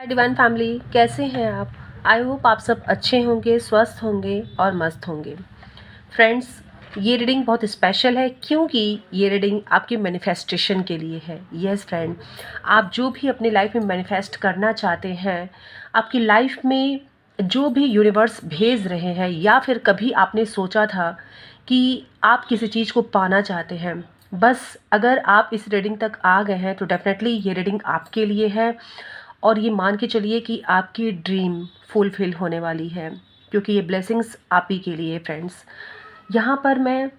हाय divine family, कैसे हैं आप। आई होप आप सब अच्छे होंगे, स्वस्थ होंगे और मस्त होंगे। फ्रेंड्स, ये रीडिंग बहुत स्पेशल है क्योंकि ये रीडिंग आपके मैनिफेस्टेशन के लिए है। यस फ्रेंड, आप जो भी अपनी लाइफ में मैनिफेस्ट करना चाहते हैं, आपकी लाइफ में जो भी यूनिवर्स भेज रहे हैं, या फिर कभी आपने सोचा था कि आप किसी चीज़ को पाना चाहते हैं, बस अगर आप इस रीडिंग तक आ गए हैं तो डेफिनेटली ये रीडिंग आपके लिए है। और ये मान के चलिए कि आपकी ड्रीम फुलफ़िल होने वाली है, क्योंकि ये ब्लेसिंग्स आप ही के लिए फ्रेंड्स। यहाँ पर मैं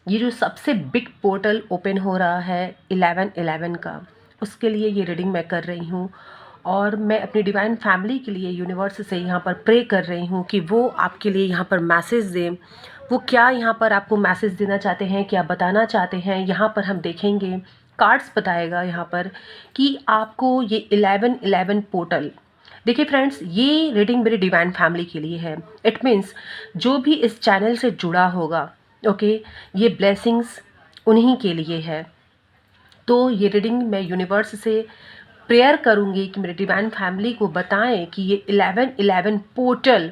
ये जो सबसे बिग पोर्टल ओपन हो रहा है 11/11 का, उसके लिए ये रीडिंग मैं कर रही हूँ। और मैं अपनी डिवाइन फैमिली के लिए यूनिवर्स से यहाँ पर प्रे कर रही हूँ कि वो आपके लिए यहाँ पर मैसेज दें। वो क्या यहाँ पर आपको मैसेज देना चाहते हैं, क्या बताना चाहते हैं, यहाँ पर हम देखेंगे। कार्ड्स बताएगा यहाँ पर कि आपको ये 11/11 पोर्टल। देखिए फ्रेंड्स, ये रीडिंग मेरी डिवाइन फैमिली के लिए है। इट मीन्स जो भी इस चैनल से जुड़ा होगा, ओके, ये ब्लेसिंग्स उन्हीं के लिए है। तो ये रीडिंग मैं यूनिवर्स से प्रेयर करूँगी कि मेरे डिवाइन फैमिली को बताएं कि ये 11/11 पोर्टल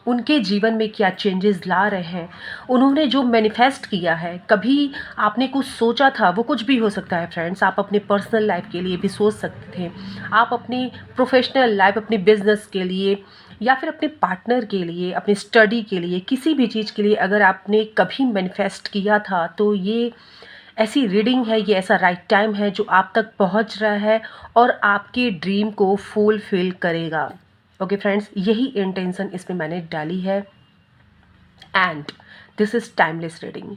उनके जीवन में क्या चेंजेस ला रहे हैं। उन्होंने जो मैनिफेस्ट किया है, कभी आपने कुछ सोचा था, वो कुछ भी हो सकता है फ्रेंड्स। आप अपने पर्सनल लाइफ के लिए भी सोच सकते थे, आप अपनी प्रोफेशनल लाइफ, अपने बिजनेस के लिए, या फिर अपने पार्टनर के लिए, अपनी स्टडी के लिए, किसी भी चीज़ के लिए अगर आपने कभी मैनिफेस्ट किया था, तो ये ऐसी रीडिंग है, ये ऐसा राइट टाइम है जो आप तक पहुंच रहा है और आपके ड्रीम को फुलफिल करेगा। ओके फ्रेंड्स, यही इंटेंशन इसमें मैंने डाली है। And this is timeless reading,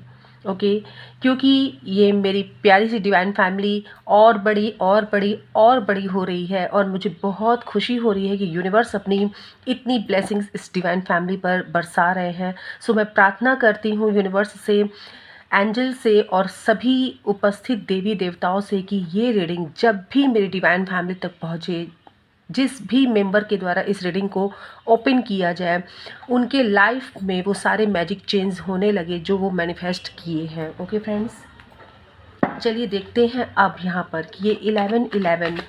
okay, क्योंकि ये मेरी प्यारी सी डिवाइन फैमिली और बड़ी और बड़ी और बड़ी हो रही है, और मुझे बहुत खुशी हो रही है कि यूनिवर्स अपनी इतनी ब्लेसिंग्स इस डिवाइन फैमिली पर बरसा रहे हैं। सो मैं प्रार्थना करती हूँ यूनिवर्स से, एंजल से और सभी उपस्थित देवी देवताओं से कि ये रीडिंग जब भी मेरी डिवाइन फैमिली तक पहुँचे, जिस भी मेंबर के द्वारा इस रीडिंग को ओपन किया जाए, उनके लाइफ में वो सारे मैजिक चेंज होने लगे जो वो मैनिफेस्ट किए हैं। ओके फ्रेंड्स, चलिए देखते हैं अब यहाँ पर कि ये 11/11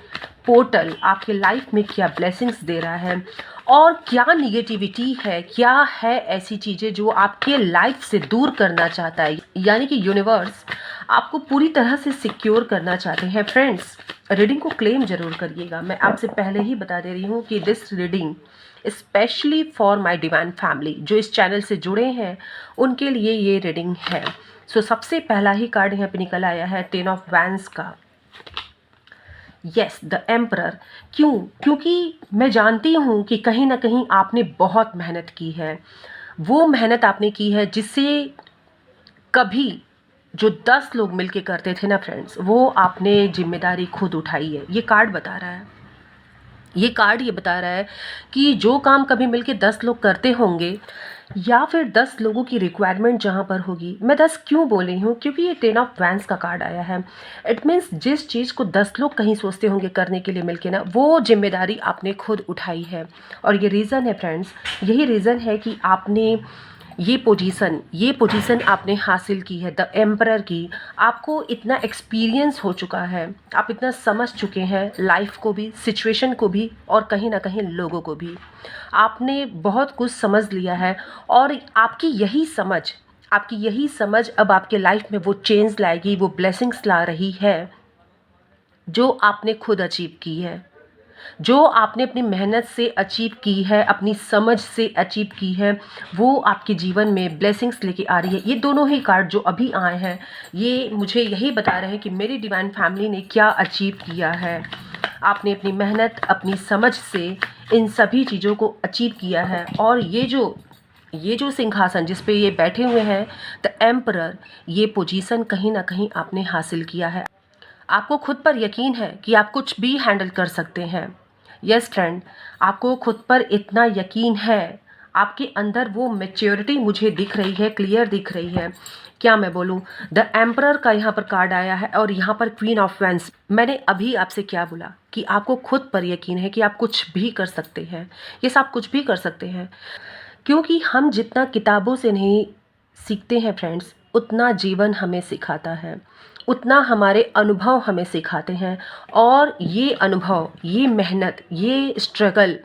पोर्टल आपके लाइफ में क्या ब्लेसिंग्स दे रहा है और क्या निगेटिविटी है, क्या है ऐसी चीज़ें जो आपके लाइफ से दूर करना चाहता है। यानी कि यूनिवर्स आपको पूरी तरह से सिक्योर करना चाहते हैं। फ्रेंड्स, रीडिंग को क्लेम जरूर करिएगा। मैं आपसे पहले ही बता दे रही हूँ कि this reading specially for my divine family, जो इस चैनल से जुड़े हैं उनके लिए ये रीडिंग है। सो सबसे पहला ही कार्ड यहाँ पे निकल आया है 10 ऑफ वैंड्स का। Yes, the emperor. क्यों? क्योंकि मैं जानती हूँ कि कहीं ना कहीं आपने बहुत मेहनत की है। वो मेहनत आपने की है जिससे कभी जो 10 लोग मिलके करते थे ना फ्रेंड्स, वो आपने जिम्मेदारी खुद उठाई है। ये कार्ड बता रहा है, ये कार्ड ये बता रहा है कि जो काम कभी मिलके 10 लोग करते होंगे, या फिर 10 लोगों की रिक्वायरमेंट जहाँ पर होगी। मैं 10 क्यों बोल रही हूँ? क्योंकि ये 10 ऑफ वैंड्स का कार्ड आया है। इट मीन्स जिस चीज़ को 10 लोग कहीं सोचते होंगे करने के लिए मिलके ना, वो जिम्मेदारी आपने खुद उठाई है। और ये रीज़न है फ्रेंड्स, यही रीज़न है कि आपने ये पोजीशन आपने हासिल की है, द एम्परर की। आपको इतना एक्सपीरियंस हो चुका है, आप इतना समझ चुके हैं लाइफ को भी, सिचुएशन को भी, और कहीं ना कहीं लोगों को भी। आपने बहुत कुछ समझ लिया है, और आपकी यही समझ अब आपके लाइफ में वो चेंज लाएगी, वो ब्लेसिंग्स ला रही है जो आपने खुद अचीव की है, जो आपने अपनी मेहनत से अचीव की है, अपनी समझ से अचीव की है। वो आपके जीवन में ब्लेसिंग्स लेके आ रही है। ये दोनों ही कार्ड जो अभी आए हैं, ये मुझे यही बता रहे हैं कि मेरी डिवाइन फैमिली ने क्या अचीव किया है। आपने अपनी मेहनत, अपनी समझ से इन सभी चीज़ों को अचीव किया है। और ये जो सिंहासन जिस पे ये बैठे हुए हैं, द एम्परर, ये पोजीशन कहीं ना कहीं आपने हासिल किया है। आपको खुद पर यकीन है कि आप कुछ भी हैंडल कर सकते हैं। यस फ्रेंड, आपको खुद पर इतना यकीन है, आपके अंदर वो मैच्योरिटी मुझे दिख रही है, क्लियर दिख रही है। क्या मैं बोलूँ, द एम्परर का यहाँ पर कार्ड आया है, और यहाँ पर क्वीन ऑफ वैंड्स। मैंने अभी आपसे क्या बोला कि आपको खुद पर यकीन है कि आप कुछ भी कर सकते हैं। यस, आप कुछ भी कर सकते हैं, क्योंकि हम जितना किताबों से नहीं सीखते हैं फ्रेंड्स, उतना जीवन हमें सिखाता है। उतना हमारे अनुभव हमें सिखाते हैं। और ये अनुभव, ये मेहनत, ये स्ट्रगल,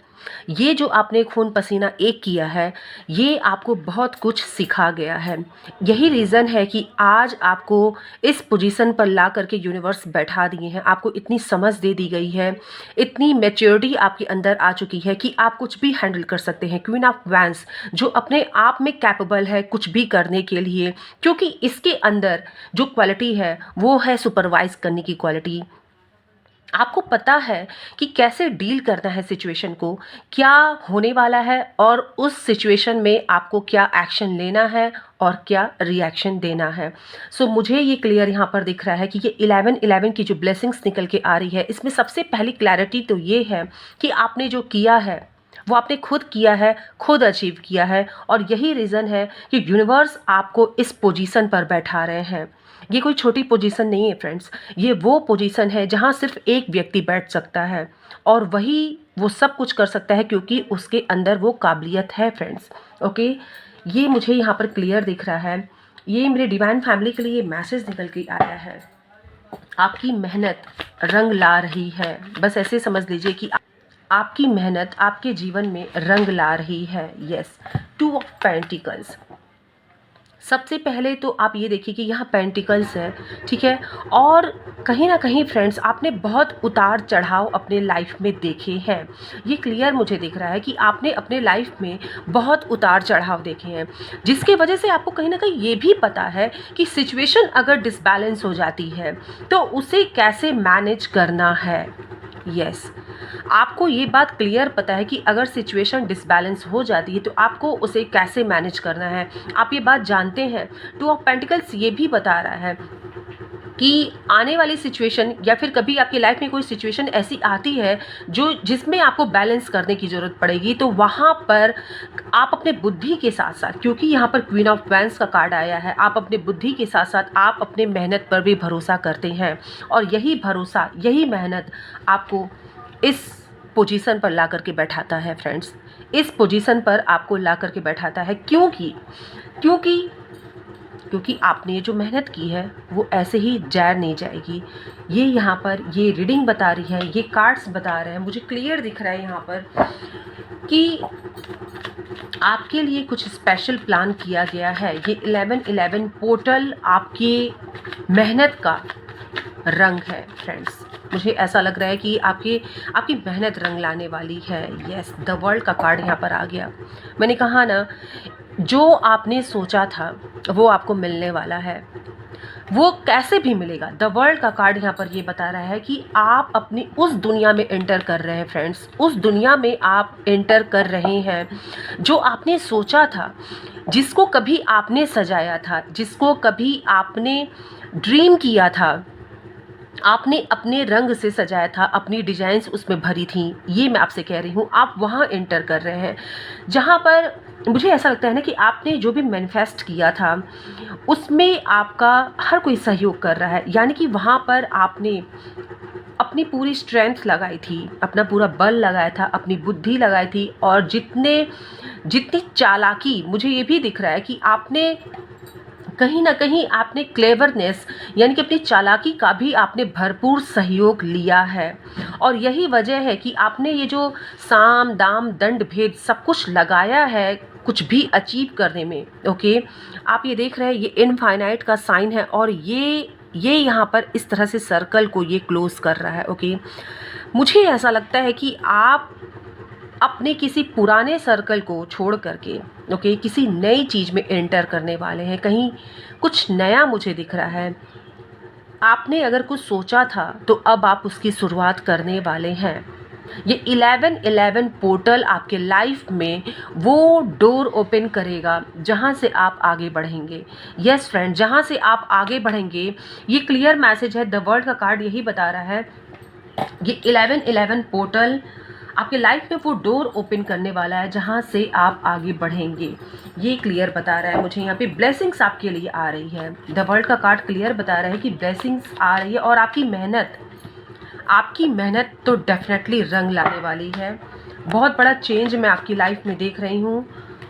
ये जो आपने खून पसीना एक किया है, ये आपको बहुत कुछ सिखा गया है। यही रीज़न है कि आज आपको इस पोजीशन पर ला करके यूनिवर्स बैठा दिए हैं। आपको इतनी समझ दे दी गई है, इतनी मैच्योरिटी आपके अंदर आ चुकी है कि आप कुछ भी हैंडल कर सकते हैं। क्वीन ऑफ वैंस जो अपने आप में कैपेबल है कुछ भी करने के लिए, क्योंकि इसके अंदर जो क्वालिटी है वो है सुपरवाइज करने की क्वालिटी। आपको पता है कि कैसे डील करना है सिचुएशन को, क्या होने वाला है और उस सिचुएशन में आपको क्या एक्शन लेना है और क्या रिएक्शन देना है। सो मुझे ये क्लियर यहाँ पर दिख रहा है कि ये 11-11 की जो ब्लेसिंग्स निकल के आ रही है, इसमें सबसे पहली क्लैरिटी तो ये है कि आपने जो किया है वो आपने खुद किया है, खुद अचीव किया है। और यही रीज़न है कि यूनिवर्स आपको इस पोजीशन पर बैठा रहे हैं। ये कोई छोटी पोजीशन नहीं है फ्रेंड्स, ये वो पोजीशन है जहाँ सिर्फ एक व्यक्ति बैठ सकता है और वही वो सब कुछ कर सकता है क्योंकि उसके अंदर वो काबिलियत है फ्रेंड्स। ओके, ये मुझे यहाँ पर क्लियर दिख रहा है। ये मेरे डिवाइन फैमिली के लिए मैसेज निकल के आया है। आपकी मेहनत रंग ला रही है। बस ऐसे समझ लीजिए कि आपकी मेहनत आपके जीवन में रंग ला रही है। Yes, 2 of pentacles. सबसे पहले तो आप ये देखिए कि यहाँ पेंटिकल्स है, ठीक है। और कहीं ना कहीं फ्रेंड्स आपने बहुत उतार चढ़ाव अपने लाइफ में देखे हैं। ये क्लियर मुझे दिख रहा है कि आपने अपने लाइफ में बहुत उतार चढ़ाव देखे हैं, जिसकी वजह से आपको कहीं ना कहीं ये भी पता है कि सिचुएशन अगर डिसबैलेंस हो जाती है तो उसे कैसे मैनेज करना है। यस, आपको ये बात क्लियर पता है कि अगर सिचुएशन डिसबैलेंस हो जाती है तो आपको उसे कैसे मैनेज करना है। आप ये बात जानते हैं। 2 ऑफ पेंटिकल्स ये भी बता रहा है कि आने वाली सिचुएशन या फिर कभी आपकी लाइफ में कोई सिचुएशन ऐसी आती है जो जिसमें आपको बैलेंस करने की ज़रूरत पड़ेगी, तो वहाँ पर आप अपने बुद्धि के साथ साथ, क्योंकि यहाँ पर क्वीन ऑफ वैंस का कार्ड आया है, आप अपने बुद्धि के साथ साथ आप अपने मेहनत पर भी भरोसा करते हैं। और यही भरोसा, यही मेहनत आपको इस पोजीशन पर ला करके बैठाता है फ्रेंड्स। इस पोजीशन पर आपको ला करके बैठाता है क्योंकि क्योंकि आपने जो मेहनत की है वो ऐसे ही जाया नहीं जाएगी। ये यहाँ पर ये रीडिंग बता रही है, ये कार्ड्स बता रहे हैं, मुझे क्लियर दिख रहा है यहाँ पर कि आपके लिए कुछ स्पेशल प्लान किया गया है। ये 11-11 पोर्टल आपकी मेहनत का रंग है फ्रेंड्स। मुझे ऐसा लग रहा है कि आपकी मेहनत रंग लाने वाली है। यस, द वर्ल्ड का कार्ड यहाँ पर आ गया। मैंने कहा ना, जो आपने सोचा था वो आपको मिलने वाला है, वो कैसे भी मिलेगा। द वर्ल्ड का कार्ड यहाँ पर ये बता रहा है कि आप अपनी उस दुनिया में एंटर कर रहे हैं फ्रेंड्स। उस दुनिया में आप एंटर कर रहे हैं जो आपने सोचा था, जिसको कभी आपने सजाया था, जिसको कभी आपने ड्रीम किया था, आपने अपने रंग से सजाया था, अपनी डिजाइन्स उसमें भरी थी। ये मैं आपसे कह रही हूँ, आप वहाँ एंटर कर रहे हैं जहाँ पर मुझे ऐसा लगता है ना कि आपने जो भी मैनिफेस्ट किया था उसमें आपका हर कोई सहयोग कर रहा है। यानी कि वहाँ पर आपने अपनी पूरी स्ट्रेंथ लगाई थी, अपना पूरा बल लगाया था, अपनी बुद्धि लगाई थी। और जितनी चालाकी, मुझे ये भी दिख रहा है कि आपने कहीं ना कहीं आपने क्लेवरनेस यानी कि अपनी चालाकी का भी आपने भरपूर सहयोग लिया है। और यही वजह है कि आपने ये जो साम दाम दंड भेद सब कुछ लगाया है कुछ भी अचीव करने में। ओके, आप ये देख रहे हैं, ये इनफाइनाइट का साइन है और ये यहाँ पर इस तरह से सर्कल को ये क्लोज कर रहा है। ओके, मुझे ऐसा लगता है कि आप अपने किसी पुराने सर्कल को छोड़ करके ओके किसी नई चीज़ में एंटर करने वाले हैं। कहीं कुछ नया मुझे दिख रहा है। आपने अगर कुछ सोचा था तो अब आप उसकी शुरुआत करने वाले हैं। ये 11-11 पोर्टल आपके लाइफ में वो डोर ओपन करेगा जहाँ से आप आगे बढ़ेंगे। यस फ्रेंड, जहाँ से आप आगे बढ़ेंगे, ये क्लियर मैसेज है। द वर्ल्ड का कार्ड यही बता रहा है, ये 11-11 पोर्टल आपके लाइफ में वो डोर ओपन करने वाला है जहाँ से आप आगे बढ़ेंगे। ये क्लियर बता रहा है मुझे। यहाँ पे ब्लेसिंग्स आपके लिए आ रही है। द वर्ल्ड का कार्ड क्लियर बता रहा है कि ब्लेसिंग्स आ रही है और आपकी मेहनत तो डेफिनेटली रंग लाने वाली है। बहुत बड़ा चेंज मैं आपकी लाइफ में देख रही हूँ।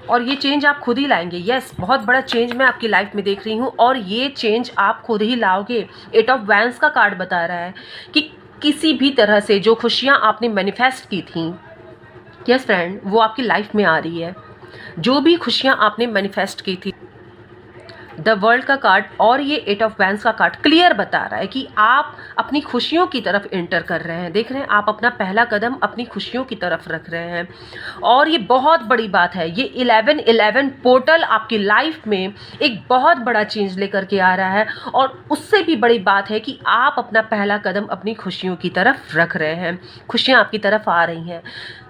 और ये चेंज आप खुद ही लाएंगे। यस, बहुत बड़ा चेंज मैं आपकी लाइफ में देख रही हूँ और ये चेंज आप खुद ही लाओगे। 8 ऑफ वैंस का कार्ड बता रहा है कि किसी भी तरह से जो खुशियाँ आपने मैनिफेस्ट की थी, यस फ्रेंड, वो आपकी लाइफ में आ रही है। जो भी खुशियाँ आपने मैनिफेस्ट की थी, द वर्ल्ड का कार्ड और ये 8 ऑफ वैंस का कार्ड क्लियर बता रहा है कि आप अपनी खुशियों की तरफ एंटर कर रहे हैं। देख रहे हैं, आप अपना पहला कदम अपनी खुशियों की तरफ रख रहे हैं और ये बहुत बड़ी बात है। ये 11-11 पोर्टल आपकी लाइफ में एक बहुत बड़ा चेंज लेकर के आ रहा है और उससे भी बड़ी बात है कि आप अपना पहला कदम अपनी खुशियों की तरफ रख रहे हैं। खुशियाँ आपकी तरफ आ रही हैं।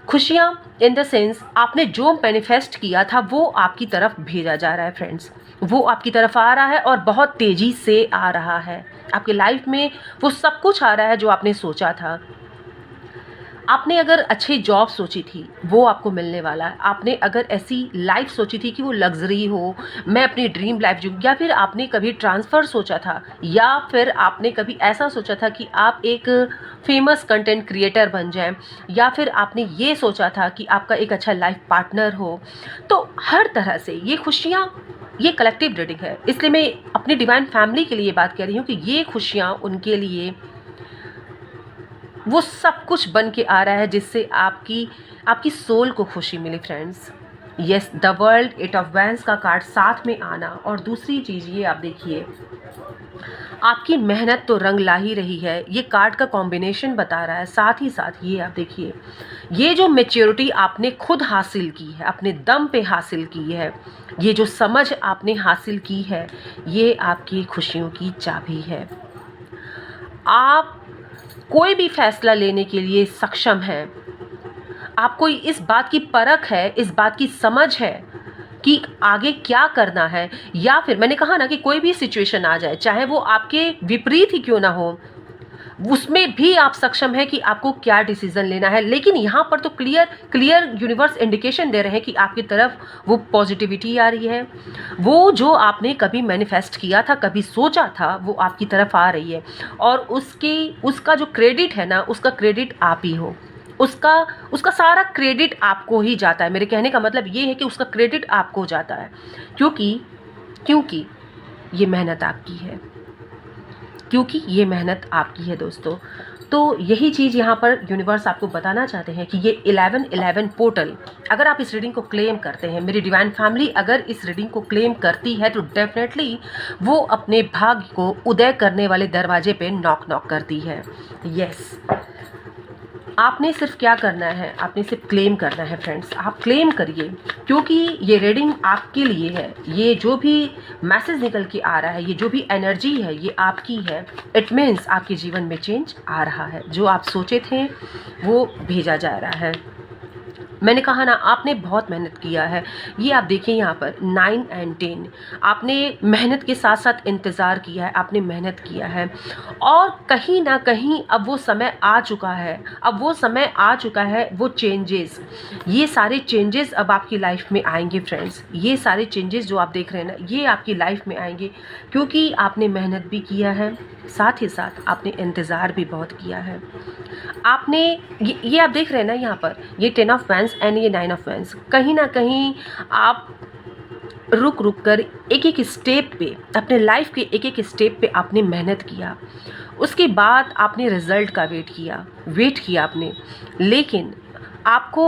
खुशियाँ इन द सेंस आपने जो मैनिफेस्ट किया था वो आपकी तरफ भेजा जा रहा है फ्रेंड्स। वो आपकी तरफ आ रहा है और बहुत तेज़ी से आ रहा है। आपकी लाइफ में वो सब कुछ आ रहा है जो आपने सोचा था। आपने अगर अच्छी जॉब सोची थी, वो आपको मिलने वाला है। आपने अगर ऐसी लाइफ सोची थी कि वो लग्जरी हो, मैं अपनी ड्रीम लाइफ जीऊँ, या फिर आपने कभी ट्रांसफ़र सोचा था, या फिर आपने कभी ऐसा सोचा था कि आप एक फेमस कंटेंट क्रिएटर बन जाएं, या फिर आपने ये सोचा था कि आपका एक अच्छा लाइफ पार्टनर हो। तो हर तरह से ये खुशियाँ, ये कलेक्टिव रीडिंग है, इसलिए मैं अपनी डिवाइन फैमिली के लिए बात कर रही हूँ कि ये खुशियाँ उनके लिए वो सब कुछ बन के आ रहा है जिससे आपकी सोल को खुशी मिले friends. Yes, the world, 8 of vents का कार्ड साथ में आना, और दूसरी चीज़ ये आप देखिए, आपकी मेहनत तो रंग ला ही रही है। ये कार्ड का कॉम्बिनेशन बता रहा है। साथ ही साथ ये आप देखिए, ये जो मैच्योरिटी आपने खुद हासिल की है, अपने दम पे हासिल की है, ये जो समझ आपने हासिल की है, ये आपकी खुशियों की चाबी है। आप कोई भी फैसला लेने के लिए सक्षम हैं। आपको इस बात की परख है, इस बात की समझ है कि आगे क्या करना है, या फिर मैंने कहा ना कि कोई भी सिचुएशन आ जाए, चाहे वो आपके विपरीत ही क्यों ना हो, उसमें भी आप सक्षम हैं कि आपको क्या डिसीजन लेना है। लेकिन यहाँ पर तो क्लियर यूनिवर्स इंडिकेशन दे रहे हैं कि आपकी तरफ वो पॉजिटिविटी आ रही है। वो जो आपने कभी मैनिफेस्ट किया था, कभी सोचा था, वो आपकी तरफ आ रही है और उसका जो क्रेडिट है ना, उसका क्रेडिट आप ही हो। उसका सारा क्रेडिट आपको ही जाता है। मेरे कहने का मतलब ये है कि उसका क्रेडिट आपको जाता है, क्योंकि ये मेहनत आपकी है, क्योंकि ये मेहनत आपकी है दोस्तों। तो यही चीज़ यहाँ पर यूनिवर्स आपको बताना चाहते हैं कि ये 11-11 पोर्टल, अगर आप इस रीडिंग को क्लेम करते हैं, मेरी डिवाइन फैमिली अगर इस रीडिंग को क्लेम करती है, तो डेफिनेटली वो अपने भाग्य को उदय करने वाले दरवाजे पे नॉक करती है। यस, आपने सिर्फ क्या करना है, आपने सिर्फ क्लेम करना है फ्रेंड्स। आप क्लेम करिए, क्योंकि ये रीडिंग आपके लिए है। ये जो भी मैसेज निकल के आ रहा है, ये जो भी एनर्जी है, ये आपकी है। इट मीन्स आपके जीवन में चेंज आ रहा है। जो आप सोचे थे वो भेजा जा रहा है। मैंने कहा ना, आपने बहुत मेहनत किया है। ये आप देखिए यहाँ पर 9 और 10, आपने मेहनत के साथ साथ इंतज़ार किया है, आपने मेहनत किया है और कहीं ना कहीं अब वो समय आ चुका है। अब वो समय आ चुका है, वो चेंजेस, ये सारे चेंजेस अब आपकी लाइफ में आएंगे फ्रेंड्स। ये सारे चेंजेस जो आप देख रहे हैं ना, ये आपकी लाइफ में आएंगे, क्योंकि आपने मेहनत भी किया है, साथ ही साथ आपने इंतज़ार भी बहुत किया है। आपने ये आप देख रहे हैं ना यहाँ पर, ये 10 ऑफ वैंस एंड ये 9 ऑफ वैंस, कहीं ना कहीं आप रुक कर एक स्टेप पे, अपने लाइफ के एक स्टेप पे आपने मेहनत किया। उसके बाद आपने रिज़ल्ट का वेट किया आपने, लेकिन आपको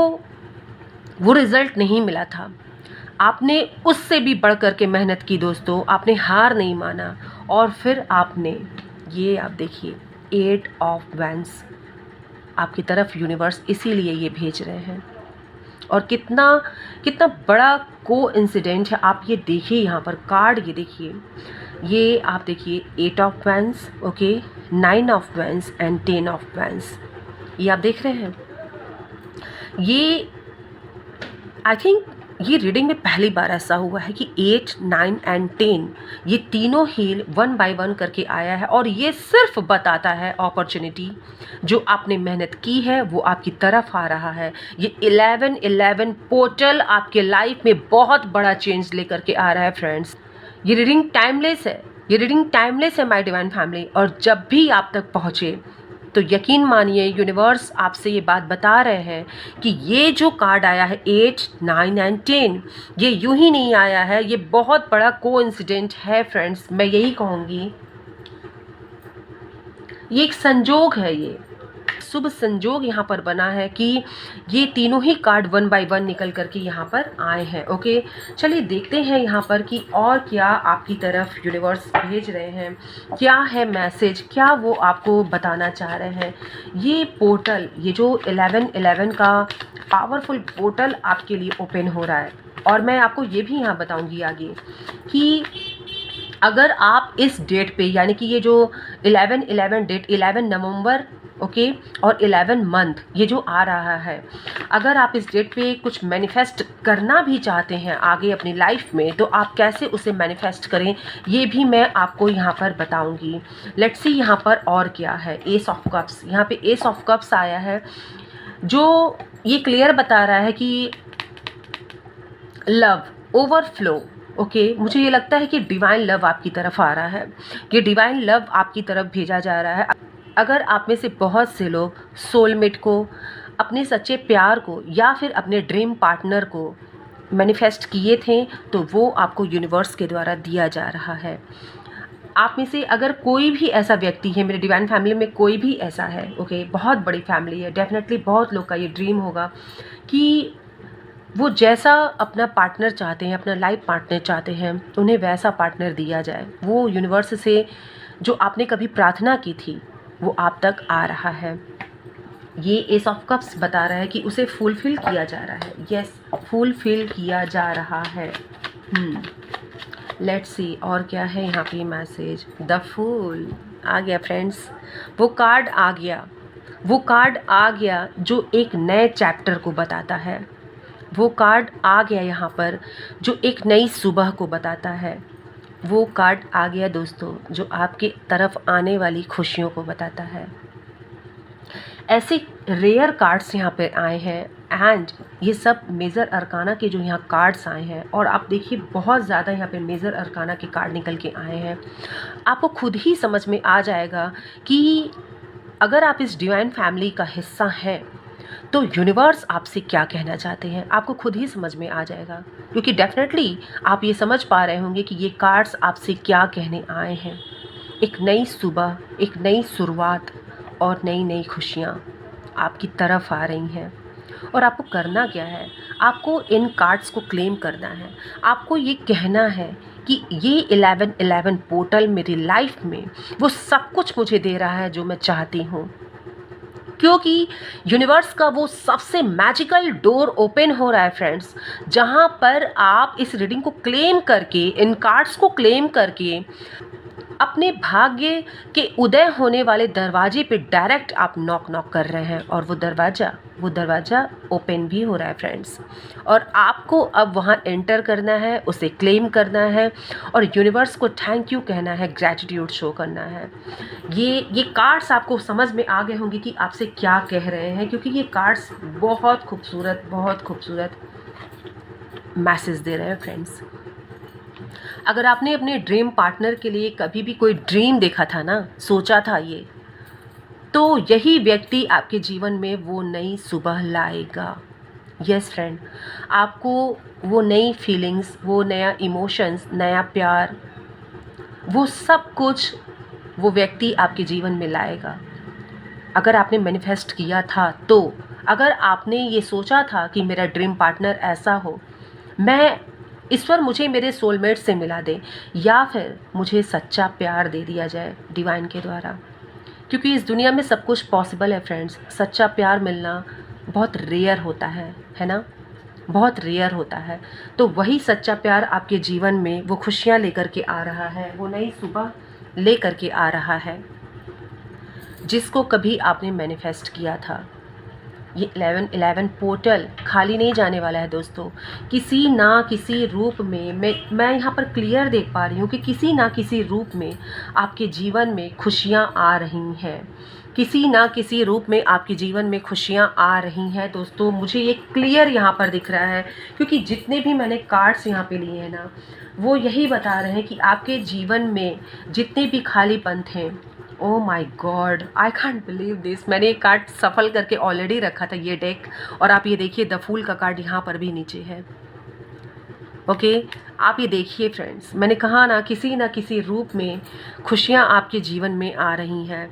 वो रिज़ल्ट नहीं मिला था। आपने उससे भी बढ़ कर के मेहनत की दोस्तों, आपने हार नहीं माना और फिर आपने, ये आप देखिए 8 ऑफ वैंस आपकी तरफ यूनिवर्स इसीलिए ये भेज रहे हैं। और कितना बड़ा कोइंसिडेंट है। आप ये देखिए यहाँ पर कार्ड, ये देखिए, ये आप देखिए 8 of vents, okay, 9 of vents and 10 of vents, ये आप देख रहे हैं। ये आई थिंक ये रीडिंग में पहली बार ऐसा हुआ है कि 8, 9 एंड 10 ये तीनों हील 1 बाय 1 करके आया है और ये सिर्फ बताता है अपॉर्चुनिटी जो आपने मेहनत की है वो आपकी तरफ आ रहा है। ये 11-11 पोर्टल आपके लाइफ में बहुत बड़ा चेंज लेकर के आ रहा है फ्रेंड्स। ये रीडिंग टाइमलेस है, ये रीडिंग टाइमलेस है माय डिवाइन फैमिली। और जब भी आप तक पहुँचे, तो यकीन मानिए यूनिवर्स आपसे ये बात बता रहे हैं कि ये जो कार्ड आया है 8, 9 एंड 10, ये यूं ही नहीं आया है, ये बहुत बड़ा कोइंसिडेंट है फ्रेंड्स। मैं यही कहूँगी, ये एक संजोग है, ये शुभ संजोग यहाँ पर बना है कि ये तीनों ही कार्ड 1 बाय 1 निकल करके यहाँ पर आए हैं। ओके, चलिए देखते हैं यहाँ पर कि और क्या आपकी तरफ यूनिवर्स भेज रहे हैं, क्या है मैसेज, क्या वो आपको बताना चाह रहे हैं। ये पोर्टल, ये जो 11-11 का पावरफुल पोर्टल आपके लिए ओपन हो रहा है। और मैं आपको ये भी यहाँ बताऊँगी आगे कि अगर आप इस डेट पे, यानी कि ये जो 11-11 डेट, 11 नवंबर, ओके, और 11 मंथ ये जो आ रहा है, अगर आप इस डेट पे कुछ मैनिफेस्ट करना भी चाहते हैं आगे अपनी लाइफ में, तो आप कैसे उसे मैनिफेस्ट करें ये भी मैं आपको यहाँ पर बताऊंगी। लेट्स सी यहाँ पर और क्या है। एस ऑफ कप्स, यहाँ पे एस ऑफ कप्स आया है, जो ये क्लियर बता रहा है कि लव ओवरफ्लो। ओके, मुझे ये लगता है कि डिवाइन लव आपकी तरफ आ रहा है, ये डिवाइन लव आपकी तरफ भेजा जा रहा है। अगर आप में से बहुत से लोग सोलमेट को, अपने सच्चे प्यार को, या फिर अपने ड्रीम पार्टनर को मैनिफेस्ट किए थे, तो वो आपको यूनिवर्स के द्वारा दिया जा रहा है। आप में से अगर कोई भी ऐसा व्यक्ति है, मेरे डिवाइन फैमिली में कोई भी ऐसा है, ओके, बहुत बड़ी फैमिली है, डेफिनेटली बहुत लोग का ये ड्रीम होगा कि वो जैसा अपना पार्टनर चाहते हैं, अपना लाइफ पार्टनर चाहते हैं, उन्हें वैसा पार्टनर दिया जाए। वो यूनिवर्स से जो आपने कभी प्रार्थना की थी वो आप तक आ रहा है। ये एस ऑफ कप्स बता रहा है कि उसे फुलफिल किया जा रहा है। यस, फुलफिल किया जा रहा है। लेट्स सी और क्या है यहाँ पे मैसेज। द फूल आ गया फ्रेंड्स, वो कार्ड आ गया, वो कार्ड आ गया जो एक नए चैप्टर को बताता है। वो कार्ड आ गया यहाँ पर जो एक नई सुबह को बताता है। वो कार्ड आ गया दोस्तों जो आपके तरफ आने वाली खुशियों को बताता है। ऐसे रेयर कार्ड्स यहाँ पे आए हैं, एंड ये सब मेजर अरकाना के जो यहाँ कार्ड्स आए हैं, और आप देखिए बहुत ज़्यादा यहाँ पे मेजर अरकाना के कार्ड निकल के आए हैं। आपको खुद ही समझ में आ जाएगा कि अगर आप इस डिवाइन फैमिली का हिस्सा हैं तो यूनिवर्स आपसे क्या कहना चाहते हैं, आपको खुद ही समझ में आ जाएगा, क्योंकि डेफिनेटली आप ये समझ पा रहे होंगे कि ये कार्ड्स आपसे क्या कहने आए हैं। एक नई सुबह, एक नई शुरुआत और नई नई खुशियाँ आपकी तरफ आ रही हैं। और आपको करना क्या है, आपको इन कार्ड्स को क्लेम करना है। आपको ये कहना है कि ये 11-11 पोर्टल मेरी लाइफ में वो सब कुछ मुझे दे रहा है जो मैं चाहती हूँ, क्योंकि यूनिवर्स का वो सबसे मैजिकल डोर ओपन हो रहा है फ्रेंड्स, जहाँ पर आप इस रीडिंग को क्लेम करके, इन कार्ड्स को क्लेम करके अपने भाग्य के उदय होने वाले दरवाजे पे डायरेक्ट आप नॉक कर रहे हैं, और वो दरवाज़ा ओपन भी हो रहा है फ्रेंड्स। और आपको अब वहाँ एंटर करना है, उसे क्लेम करना है, और यूनिवर्स को थैंक यू कहना है, ग्रैटिट्यूड शो करना है। ये कार्ड्स आपको समझ में आ गए होंगे कि आपसे क्या कह रहे हैं, क्योंकि ये कार्ड्स बहुत खूबसूरत मैसेज दे रहे हैं फ्रेंड्स। अगर आपने अपने ड्रीम पार्टनर के लिए कभी भी कोई ड्रीम देखा था ना, सोचा था ये, तो यही व्यक्ति आपके जीवन में वो नई सुबह लाएगा। यस फ्रेंड, आपको वो नई फीलिंग्स, वो नया इमोशंस, नया प्यार, वो सब कुछ वो व्यक्ति आपके जीवन में लाएगा। अगर आपने मैनिफेस्ट किया था, तो अगर आपने ये सोचा था कि मेरा ड्रीम पार्टनर ऐसा हो, मैं ईश्वर मुझे मेरे सोलमेट से मिला दे, या फिर मुझे सच्चा प्यार दे दिया जाए डिवाइन के द्वारा, क्योंकि इस दुनिया में सब कुछ पॉसिबल है फ्रेंड्स। सच्चा प्यार मिलना बहुत रेयर होता है ना, बहुत रेयर होता है। तो वही सच्चा प्यार आपके जीवन में वो खुशियाँ लेकर के आ रहा है, वो नई सुबह लेकर के आ रहा है, जिसको कभी आपने मैनिफेस्ट किया था। ये 11-11 पोर्टल खाली नहीं जाने वाला है दोस्तों। किसी ना किसी रूप में मैं यहाँ पर क्लियर देख पा रही हूँ कि किसी ना किसी रूप में आपके जीवन में खुशियाँ आ रही हैं, किसी ना किसी रूप में आपके जीवन में खुशियाँ आ रही हैं दोस्तों। मुझे ये क्लियर यहाँ पर दिख रहा है, क्योंकि जितने भी मैंने कार्ड्स यहाँ पे लिए हैं ना, वो यही बता रहे हैं कि आपके जीवन में जितने भी खालीपन थे oh my God, I can't believe this. मैंने ये कार्ड सफल करके ऑलरेडी रखा था ये डेक, और आप ये देखिए द फूल का कार्ड यहाँ पर भी नीचे है। ओके आप ये देखिए फ्रेंड्स, मैंने कहा ना किसी रूप में खुशियाँ आपके जीवन में आ रही हैं,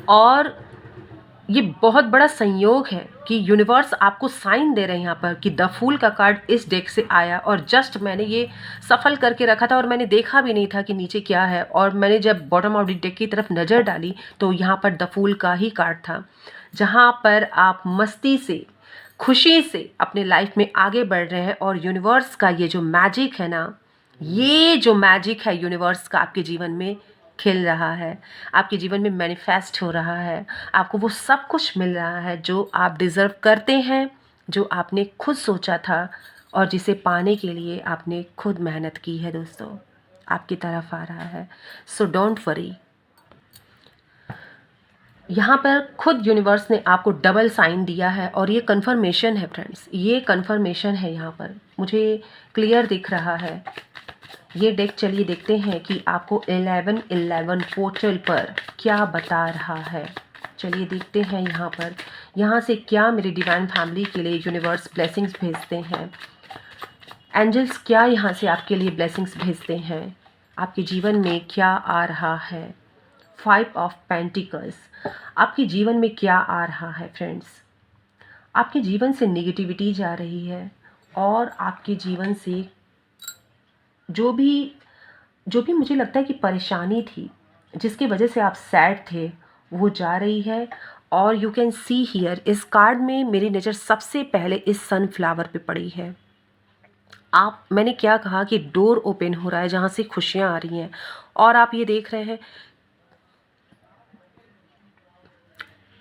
और ये बहुत बड़ा संयोग है कि यूनिवर्स आपको साइन दे रहे हैं यहाँ पर कि द फूल का कार्ड इस डेक से आया, और जस्ट मैंने ये सफल करके रखा था और मैंने देखा भी नहीं था कि नीचे क्या है, और मैंने जब बॉटम ऑफ द डेक की तरफ नज़र डाली तो यहाँ पर द फूल का ही कार्ड था, जहाँ पर आप मस्ती से, खुशी से अपने लाइफ में आगे बढ़ रहे हैं। और यूनिवर्स का ये जो मैजिक है ना, ये जो मैजिक है यूनिवर्स का आपके जीवन में खिल रहा है, आपके जीवन में मैनिफेस्ट हो रहा है, आपको वो सब कुछ मिल रहा है जो आप डिज़र्व करते हैं, जो आपने खुद सोचा था और जिसे पाने के लिए आपने खुद मेहनत की है दोस्तों, आपकी तरफ आ रहा है। सो डोंट वरी, यहाँ पर खुद यूनिवर्स ने आपको डबल साइन दिया है, और ये कन्फर्मेशन है फ्रेंड्स, ये कन्फर्मेशन है, यहाँ पर मुझे क्लियर दिख रहा है ये डेक। चलिए देखते हैं कि आपको 1111 पोर्टल पर क्या बता रहा है। चलिए देखते हैं यहाँ पर, यहाँ से क्या मेरी डिवाइन फैमिली के लिए यूनिवर्स ब्लेसिंग्स भेजते हैं, एंजल्स क्या यहाँ से आपके लिए ब्लेसिंग्स भेजते हैं, आपके जीवन में क्या आ रहा है। 5 ऑफ पेंटिकल्स, आपके जीवन में क्या आ रहा है फ्रेंड्स। आपके जीवन से नेगेटिविटी जा रही है, और आपके जीवन से जो भी मुझे लगता है कि परेशानी थी, जिसकी वजह से आप सैड थे, वो जा रही है। और यू कैन सी हियर, इस कार्ड में मेरी नज़र सबसे पहले इस सनफ्लावर पे पड़ी है। मैंने क्या कहा कि डोर ओपन हो रहा है जहाँ से खुशियाँ आ रही हैं, और आप ये देख रहे हैं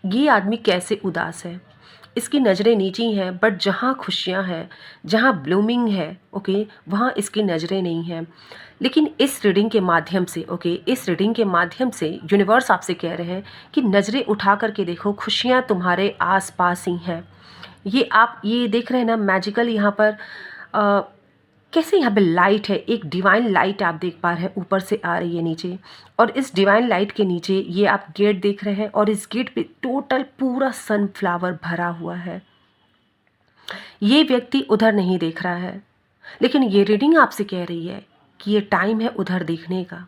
ये आदमी कैसे उदास है, इसकी नज़रें नीची हैं, बट जहाँ खुशियाँ हैं, जहाँ ब्लूमिंग है, ओके, वहाँ इसकी नज़रें नहीं हैं। लेकिन इस रीडिंग के माध्यम से, ओके, इस रीडिंग के माध्यम से यूनिवर्स आपसे कह रहे हैं कि नज़रें उठा करके देखो, खुशियाँ तुम्हारे आसपास ही हैं। ये आप ये देख रहे हैं ना मैजिकल, यहाँ पर कैसे यहाँ पे लाइट है, एक डिवाइन लाइट आप देख पा रहे हैं ऊपर से आ रही है नीचे, और इस डिवाइन लाइट के नीचे ये आप गेट देख रहे हैं, और इस गेट पे टोटल पूरा सनफ्लावर भरा हुआ है। ये व्यक्ति उधर नहीं देख रहा है, लेकिन ये रीडिंग आपसे कह रही है कि ये टाइम है उधर देखने का,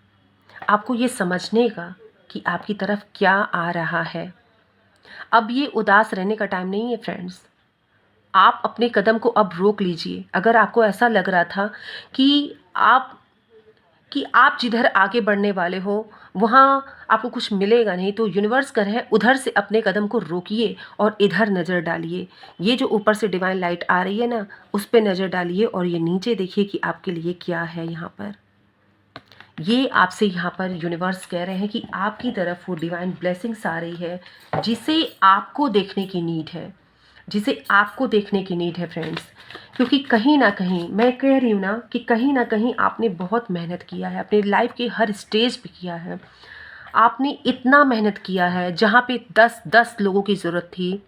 आपको ये समझने का कि आपकी तरफ क्या आ रहा है। अब ये उदास रहने का टाइम नहीं है फ्रेंड्स, आप अपने कदम को अब रोक लीजिए। अगर आपको ऐसा लग रहा था कि आप जिधर आगे बढ़ने वाले हो वहाँ आपको कुछ मिलेगा नहीं, तो यूनिवर्स कर है उधर से अपने कदम को रोकिए और इधर नज़र डालिए। ये जो ऊपर से डिवाइन लाइट आ रही है ना, उस पर नज़र डालिए, और ये नीचे देखिए कि आपके लिए क्या है। यहाँ पर ये आपसे यहाँ पर यूनिवर्स कह रहे हैं कि आपकी तरफ वो डिवाइन ब्लेसिंग्स आ रही है, जिसे आपको देखने की नीड है, जिसे आपको देखने की नीड है फ्रेंड्स। क्योंकि कहीं ना कहीं मैं कह रही हूँ ना कि कहीं ना कहीं आपने बहुत मेहनत किया है, अपने लाइफ के हर स्टेज पे किया है। आपने इतना मेहनत किया है, जहाँ पे 10-10 लोगों की ज़रूरत थी,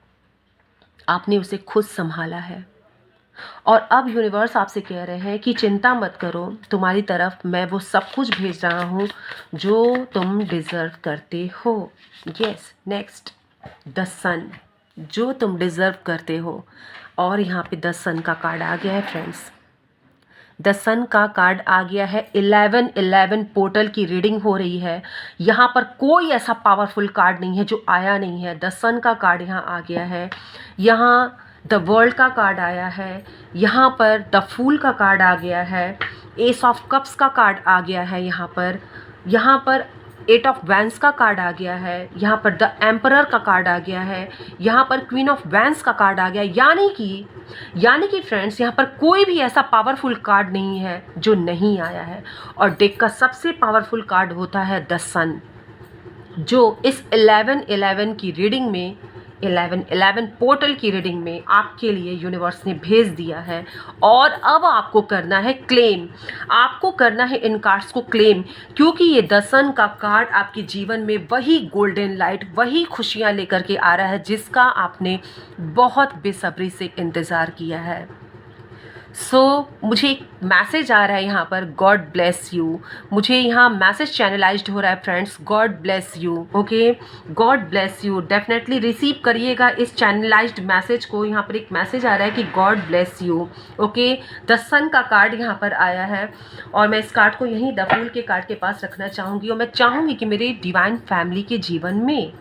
आपने उसे खुद संभाला है। और अब यूनिवर्स आपसे कह रहे हैं कि चिंता मत करो, तुम्हारी तरफ मैं वो सब कुछ भेज रहा हूँ जो तुम डिज़र्व करते हो। यस, नेक्स्ट द सन, जो तुम डिज़र्व करते हो। और यहाँ पे द सन का कार्ड आ गया है फ्रेंड्स, द सन का कार्ड आ गया है। 1111 पोर्टल की रीडिंग हो रही है। यहाँ पर कोई ऐसा पावरफुल कार्ड नहीं है जो आया नहीं है। द सन का कार्ड यहाँ आ गया है, यहाँ द वर्ल्ड का कार्ड आया है, यहाँ पर द फूल का कार्ड आ गया है, एस ऑफ कप्स का कार्ड आ गया है, यहाँ पर 8 ऑफ वैंस का कार्ड आ गया है, यहाँ पर द एम्परर का कार्ड आ गया है, यहाँ पर क्वीन ऑफ वैंस का कार्ड आ गया। यानी कि फ्रेंड्स, यहाँ पर कोई भी ऐसा पावरफुल कार्ड नहीं है जो नहीं आया है। और डेक का सबसे पावरफुल कार्ड होता है द सन, जो इस 1111 की रीडिंग में, 1111 पोर्टल की रीडिंग में आपके लिए यूनिवर्स ने भेज दिया है। और अब आपको करना है क्लेम, आपको करना है इन कार्ड्स को क्लेम, क्योंकि ये द सन का कार्ड आपके जीवन में वही गोल्डन लाइट, वही खुशियाँ लेकर के आ रहा है जिसका आपने बहुत बेसब्री से इंतज़ार किया है। मुझे एक मैसेज आ रहा है यहाँ पर, गॉड ब्लेस यू। मुझे यहाँ मैसेज चैनलाइज्ड हो रहा है friends, God bless you. Okay, God bless you, definitely receive करिएगा इस चैनलाइज्ड मैसेज को। यहाँ पर एक मैसेज आ रहा है कि God bless you. Okay, the sun का कार्ड यहाँ पर आया है और मैं इस कार्ड को यहीं द फूल के कार्ड के पास रखना चाहूँगी और मैं चाहूँगी कि मेरे डिवाइन फैमिली के जीवन में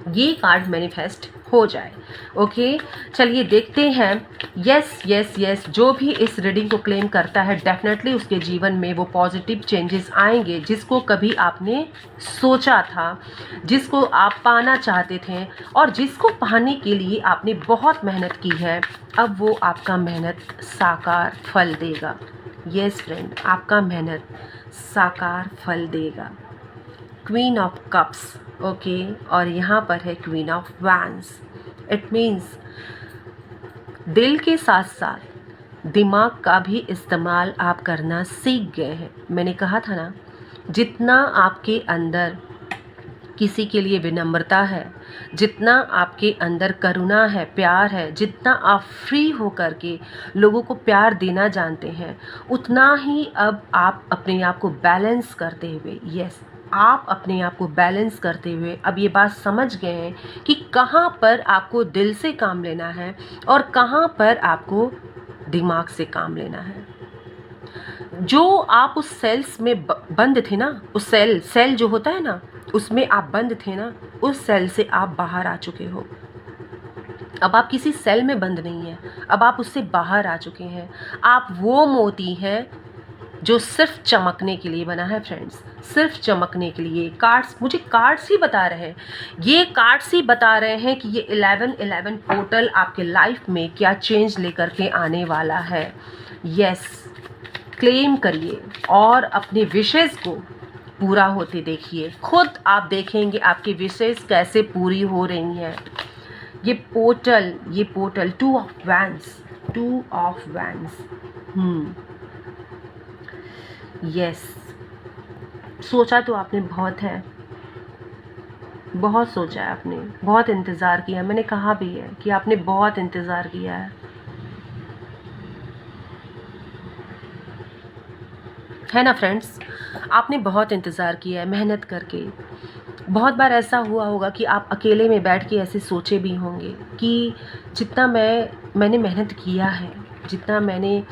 ये कार्ड मैनिफेस्ट हो जाए। ओके, चलिए देखते हैं। यस यस यस, जो भी इस रीडिंग को क्लेम करता है डेफिनेटली उसके जीवन में वो पॉजिटिव चेंजेस आएंगे जिसको कभी आपने सोचा था, जिसको आप पाना चाहते थे और जिसको पाने के लिए आपने बहुत मेहनत की है, अब वो आपका मेहनत साकार फल देगा। यस फ्रेंड, आपका मेहनत साकार फल देगा। क्वीन ऑफ कप्स, ओके, और यहाँ पर है queen of wands. It means दिल के साथ साथ दिमाग का भी इस्तेमाल आप करना सीख गए हैं। मैंने कहा था ना, जितना आपके अंदर किसी के लिए विनम्रता है, जितना आपके अंदर करुणा है, प्यार है, जितना आप फ्री हो कर के लोगों को प्यार देना जानते हैं, उतना ही अब आप अपने आप को बैलेंस करते हुए, यस, आप अपने आप को बैलेंस करते हुए अब ये बात समझ गए हैं कि कहाँ पर आपको दिल से काम लेना है और कहाँ पर आपको दिमाग से काम लेना है। जो आप उस सेल्स में बंद थे ना, उस सेल जो होता है ना, उसमें आप बंद थे ना, उस सेल से आप बाहर आ चुके हो। अब आप किसी सेल में बंद नहीं हैं, अब आप उससे बाहर आ चुके हैं। आप वो मोती हैं जो सिर्फ चमकने के लिए बना है फ्रेंड्स, सिर्फ चमकने के लिए। कार्ड्स, मुझे कार्ड्स ही बता रहे हैं, ये कार्ड्स ही बता रहे हैं कि ये 11-11 पोर्टल आपके लाइफ में क्या चेंज लेकर के आने वाला है। यस, क्लेम करिए और अपने विशेष को पूरा होते देखिए। खुद आप देखेंगे आपकी विशेष कैसे पूरी हो रही हैं। ये पोर्टल 2 ऑफ वैंड्स। यस, सोचा तो आपने बहुत है, बहुत सोचा है आपने, बहुत इंतज़ार किया। मैंने कहा भी है कि आपने बहुत इंतज़ार किया है ना फ्रेंड्स। आपने बहुत इंतज़ार किया है मेहनत करके। बहुत बार ऐसा हुआ होगा कि आप अकेले में बैठ के ऐसे सोचे भी होंगे कि जितना मैंने मेहनत किया है, जितना मैंने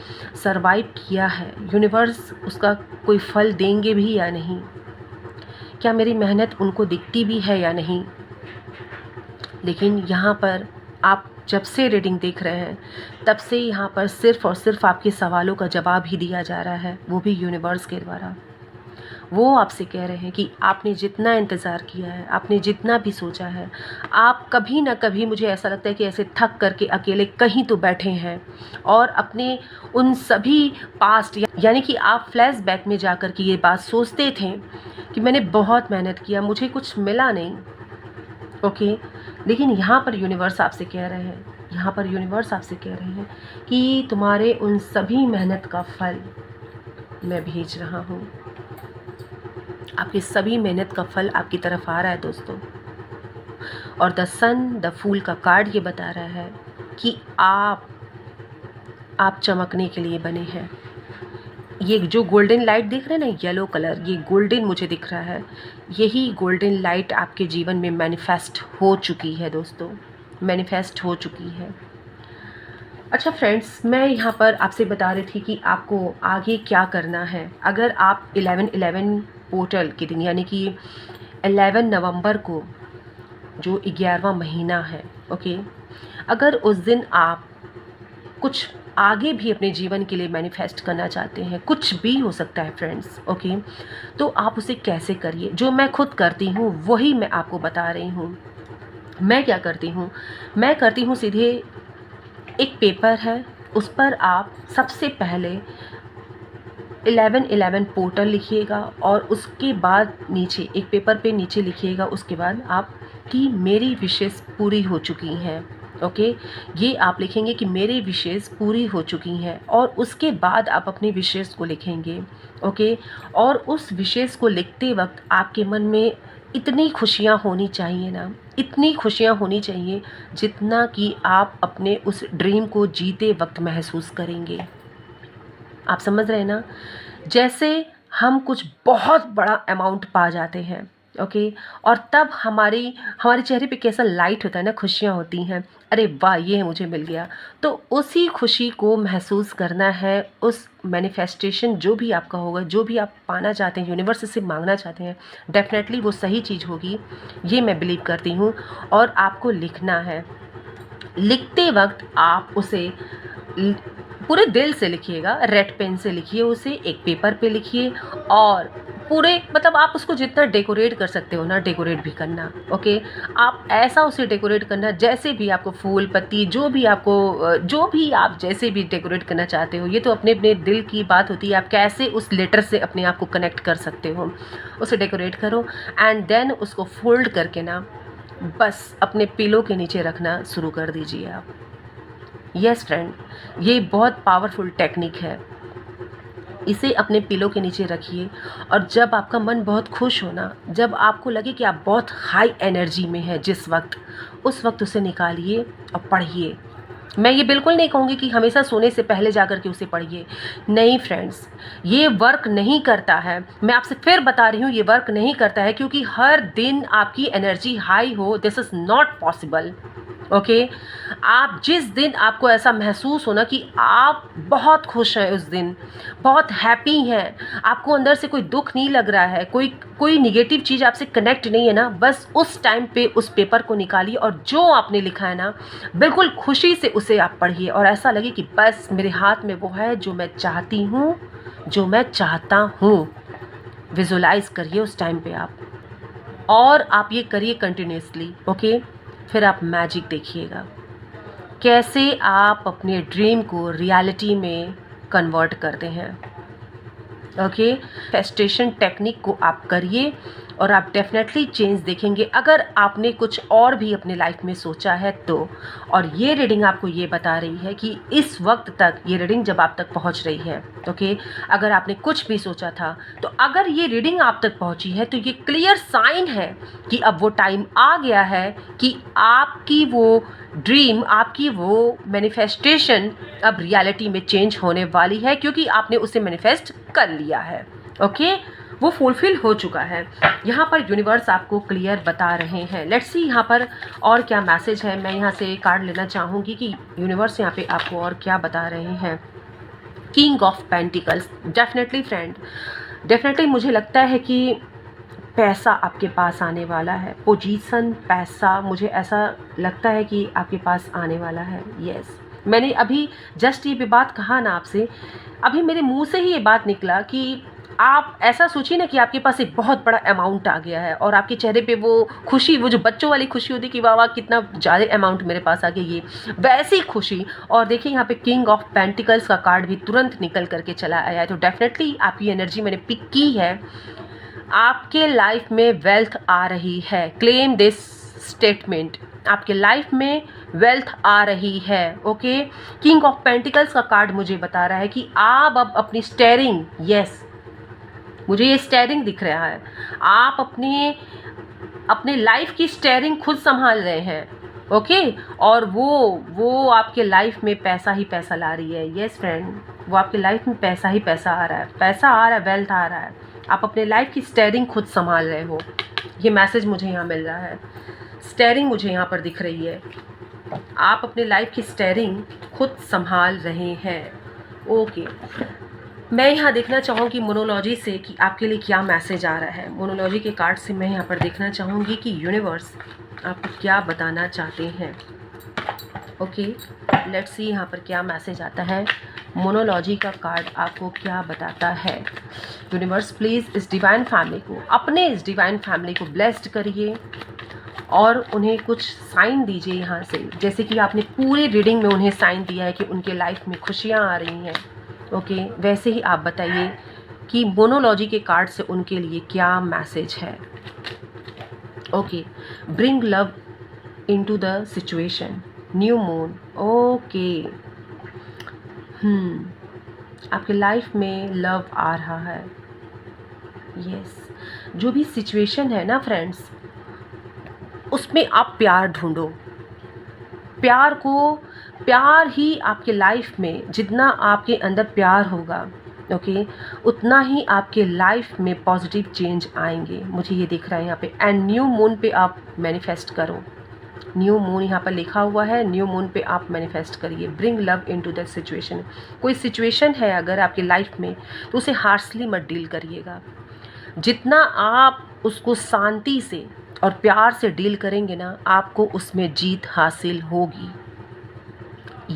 सरवाइव किया है, यूनिवर्स उसका कोई फल देंगे भी या नहीं, क्या मेरी मेहनत उनको दिखती भी है या नहीं। लेकिन यहाँ पर आप जब से रीडिंग देख रहे हैं तब से यहाँ पर सिर्फ़ और सिर्फ आपके सवालों का जवाब ही दिया जा रहा है, वो भी यूनिवर्स के द्वारा। वो आपसे कह रहे हैं कि आपने जितना इंतज़ार किया है, आपने जितना भी सोचा है, आप कभी ना कभी, मुझे ऐसा लगता है कि ऐसे थक करके अकेले कहीं तो बैठे हैं और अपने उन सभी पास्ट, यानी कि आप फ्लैशबैक में जा कर के ये बात सोचते थे कि मैंने बहुत मेहनत किया, मुझे कुछ मिला नहीं। ओके, लेकिन यहाँ पर यूनिवर्स आपसे कह रहे हैं, यहाँ पर यूनिवर्स आपसे कह रहे हैं कि तुम्हारे उन सभी मेहनत का फल मैं भेज रहा हूँ। आपकी सभी मेहनत का फल आपकी तरफ आ रहा है दोस्तों। और द सन, द फूल का कार्ड ये बता रहा है कि आप चमकने के लिए बने हैं। ये जो गोल्डन लाइट दिख रहा है ना, येलो कलर, ये गोल्डन मुझे दिख रहा है, यही गोल्डन लाइट आपके जीवन में मैनिफेस्ट हो चुकी है दोस्तों, मैनिफेस्ट हो चुकी है। अच्छा फ्रेंड्स, मैं यहाँ पर आपसे बता रही थी कि आपको आगे क्या करना है। अगर आप 11-11 पोर्टल के दिन, यानी कि 11 नवंबर को जो 11वां महीना है, ओके, अगर उस दिन आप कुछ आगे भी अपने जीवन के लिए मैनिफेस्ट करना चाहते हैं, कुछ भी हो सकता है फ्रेंड्स, ओके, तो आप उसे कैसे करिए। जो मैं खुद करती हूँ वही मैं आपको बता रही हूँ। मैं क्या करती हूँ, मैं करती हूँ सीधे एक पेपर है, उस पर आप सबसे पहले 11-11 पोर्टल लिखिएगा और उसके बाद नीचे एक पेपर पे नीचे लिखिएगा, उसके बाद आप कि मेरी विशेष पूरी हो चुकी हैं। ओके, ये आप लिखेंगे कि मेरी विशेष पूरी हो चुकी हैं और उसके बाद आप अपनी विशेष को लिखेंगे। ओके, और उस विशेष को लिखते वक्त आपके मन में इतनी खुशियाँ होनी चाहिए ना, इतनी खुशियाँ होनी चाहिए जितना कि आप अपने उस ड्रीम को जीते वक्त महसूस करेंगे। आप समझ रहे हैं ना? जैसे हम कुछ बहुत बड़ा अमाउंट पा जाते हैं, ओके, और तब हमारे चेहरे पे कैसा लाइट होता है ना, खुशियाँ होती हैं, अरे वाह ये मुझे मिल गया। तो उसी खुशी को महसूस करना है, उस मैनिफेस्टेशन जो भी आपका होगा, जो भी आप पाना चाहते हैं, यूनिवर्स से मांगना चाहते हैं, डेफिनेटली वो सही चीज़ होगी, ये मैं बिलीव करती हूँ। और आपको लिखना है, लिखते वक्त आप उसे पूरे दिल से लिखिएगा, रेड पेन से लिखिए, उसे एक पेपर पे लिखिए और पूरे मतलब आप उसको जितना डेकोरेट कर सकते हो ना, डेकोरेट भी करना, ओके। आप ऐसा उसे डेकोरेट करना जैसे भी आपको फूल पत्ती जो भी आपको जो भी आप जैसे भी डेकोरेट करना चाहते हो, ये तो अपने अपने दिल की बात होती है, आप कैसे उस लेटर से अपने आप को कनेक्ट कर सकते हो, उसे डेकोरेट करो एंड देन उसको फोल्ड करके ना बस अपने पिलो के नीचे रखना शुरू कर दीजिए आप। यस फ्रेंड, ये बहुत पावरफुल टेक्निक है। इसे अपने पिलो के नीचे रखिए और जब आपका मन बहुत खुश हो ना, जब आपको लगे कि आप बहुत हाई एनर्जी में हैं जिस वक्त, उस वक्त उसे निकालिए और पढ़िए। मैं ये बिल्कुल नहीं कहूँगी कि हमेशा सोने से पहले जाकर के उसे पढ़िए। नहीं फ्रेंड्स, ये वर्क नहीं करता है। मैं आपसे फिर बता रही हूँ, ये वर्क नहीं करता है क्योंकि हर दिन आपकी एनर्जी हाई हो, this is not possible, okay. आप जिस दिन आपको ऐसा महसूस हो ना कि आप बहुत खुश हैं, उस दिन बहुत हैप्पी हैं, आपको अंदर से कोई दुख नहीं लग रहा है, कोई निगेटिव चीज़ आपसे कनेक्ट नहीं है ना, बस उस टाइम पे उस पेपर को निकालिए और जो आपने लिखा है ना, बिल्कुल खुशी से उसे आप पढ़िए और ऐसा लगे कि बस मेरे हाथ में वो है जो मैं चाहती हूँ, जो मैं चाहता हूँ। विजुलाइज करिए उस टाइम पे आप, और आप ये करिए कंटिन्यूसली, ओके। फिर आप मैजिक देखिएगा, कैसे आप अपने ड्रीम को रियलिटी में कन्वर्ट करते हैं, ओके। फेस्टेशन टेक्निक को आप करिए और आप डेफिनेटली चेंज देखेंगे अगर आपने कुछ और भी अपने लाइफ में सोचा है तो। और ये रीडिंग आपको ये बता रही है कि इस वक्त तक, ये रीडिंग जब आप तक पहुंच रही है, ओके, अगर आपने कुछ भी सोचा था तो अगर ये रीडिंग आप तक पहुंची है तो ये क्लियर साइन है कि अब वो टाइम आ गया है कि आपकी वो ड्रीम, आपकी वो मैनिफेस्टेशन अब रियलिटी में चेंज होने वाली है, क्योंकि आपने उसे मैनिफेस्ट कर लिया है, ओके। वो फुलफिल हो चुका है। यहाँ पर यूनिवर्स आपको क्लियर बता रहे हैं। लेट्स सी यहाँ पर और क्या मैसेज है। मैं यहाँ से कार्ड लेना चाहूँगी कि यूनिवर्स यहाँ पे आपको और क्या बता रहे हैं। King of pentacles, definitely friend, definitely मुझे लगता है कि पैसा आपके पास आने वाला है। पोजीशन, पैसा, मुझे ऐसा लगता है कि आपके पास आने वाला है। यस, मैंने अभी जस्ट ये भी बात कहा ना आपसे, अभी मेरे मुंह से ही ये बात निकला कि आप ऐसा सोचिए ना कि आपके पास एक बहुत बड़ा अमाउंट आ गया है और आपके चेहरे पे वो खुशी, वो जो बच्चों वाली खुशी होती है कि वाह वाह कितना ज़्यादा अमाउंट मेरे पास आ गया, ये वैसी खुशी। और देखिए यहाँ पे किंग ऑफ पेंटिकल्स का कार्ड भी तुरंत निकल करके चला आया है, तो डेफिनेटली आपकी एनर्जी मैंने पिक की है। आपके लाइफ में वेल्थ आ रही है। क्लेम दिस स्टेटमेंट, आपके लाइफ में वेल्थ आ रही है, ओके। किंग ऑफ पेंटिकल्स का कार्ड मुझे बता रहा है कि आप अब अपनी स्टेयरिंग, यस, मुझे ये स्टेयरिंग दिख रहा है, आप अपने लाइफ की स्टेयरिंग खुद संभाल रहे हैं, ओके। और वो आपके लाइफ में पैसा ही पैसा ला रही है। यस फ्रेंड, वो आपके लाइफ में पैसा ही पैसा आ रहा है, पैसा आ रहा है, वेल्थ आ रहा है। आप अपने लाइफ की स्टेयरिंग खुद संभाल रहे हो, ये मैसेज मुझे यहाँ मिल रहा है। स्टेयरिंग मुझे यहाँ पर दिख रही है, आप अपने लाइफ की स्टेयरिंग खुद संभाल रहे हैं, ओके। मैं यहाँ देखना चाहूँगी मोनोलॉजी से कि आपके लिए क्या मैसेज आ रहा है। मोनोलॉजी के कार्ड से मैं यहाँ पर देखना चाहूँगी कि यूनिवर्स आपको क्या बताना चाहते हैं, ओके। लेट्स सी यहाँ पर क्या मैसेज आता है। मोनोलॉजी का कार्ड आपको क्या बताता है। यूनिवर्स प्लीज़ इस डिवाइन फैमिली को, अपने इस डिवाइन फैमिली को ब्लेस्ड करिए और उन्हें कुछ साइन दीजिए यहाँ से, जैसे कि आपने पूरे रीडिंग में उन्हें साइन दिया है कि उनके लाइफ में खुशियाँ आ रही हैं, ओके। वैसे ही आप बताइए कि मोनोलॉजी के कार्ड से उनके लिए क्या मैसेज है, okay. Bring love into the situation, new moon, okay. आपके लाइफ में लव आ रहा है। यस, जो भी सिचुएशन है ना फ्रेंड्स, उसमें आप प्यार ढूंढो। प्यार ही आपके लाइफ में, जितना आपके अंदर प्यार होगा, ओके, उतना ही आपके लाइफ में पॉजिटिव चेंज आएंगे। मुझे ये दिख रहा है यहाँ पे। एंड न्यू मून पे आप मैनिफेस्ट करो। न्यू मून यहाँ पर लिखा हुआ है, न्यू मून पे आप मैनिफेस्ट करिए। Bring love into that situation. कोई सिचुएशन है अगर आपकी लाइफ में, तो उसे हार्शली मत डील करिएगा। जितना आप उसको शांति से और प्यार से डील करेंगे ना, आपको उसमें जीत हासिल होगी।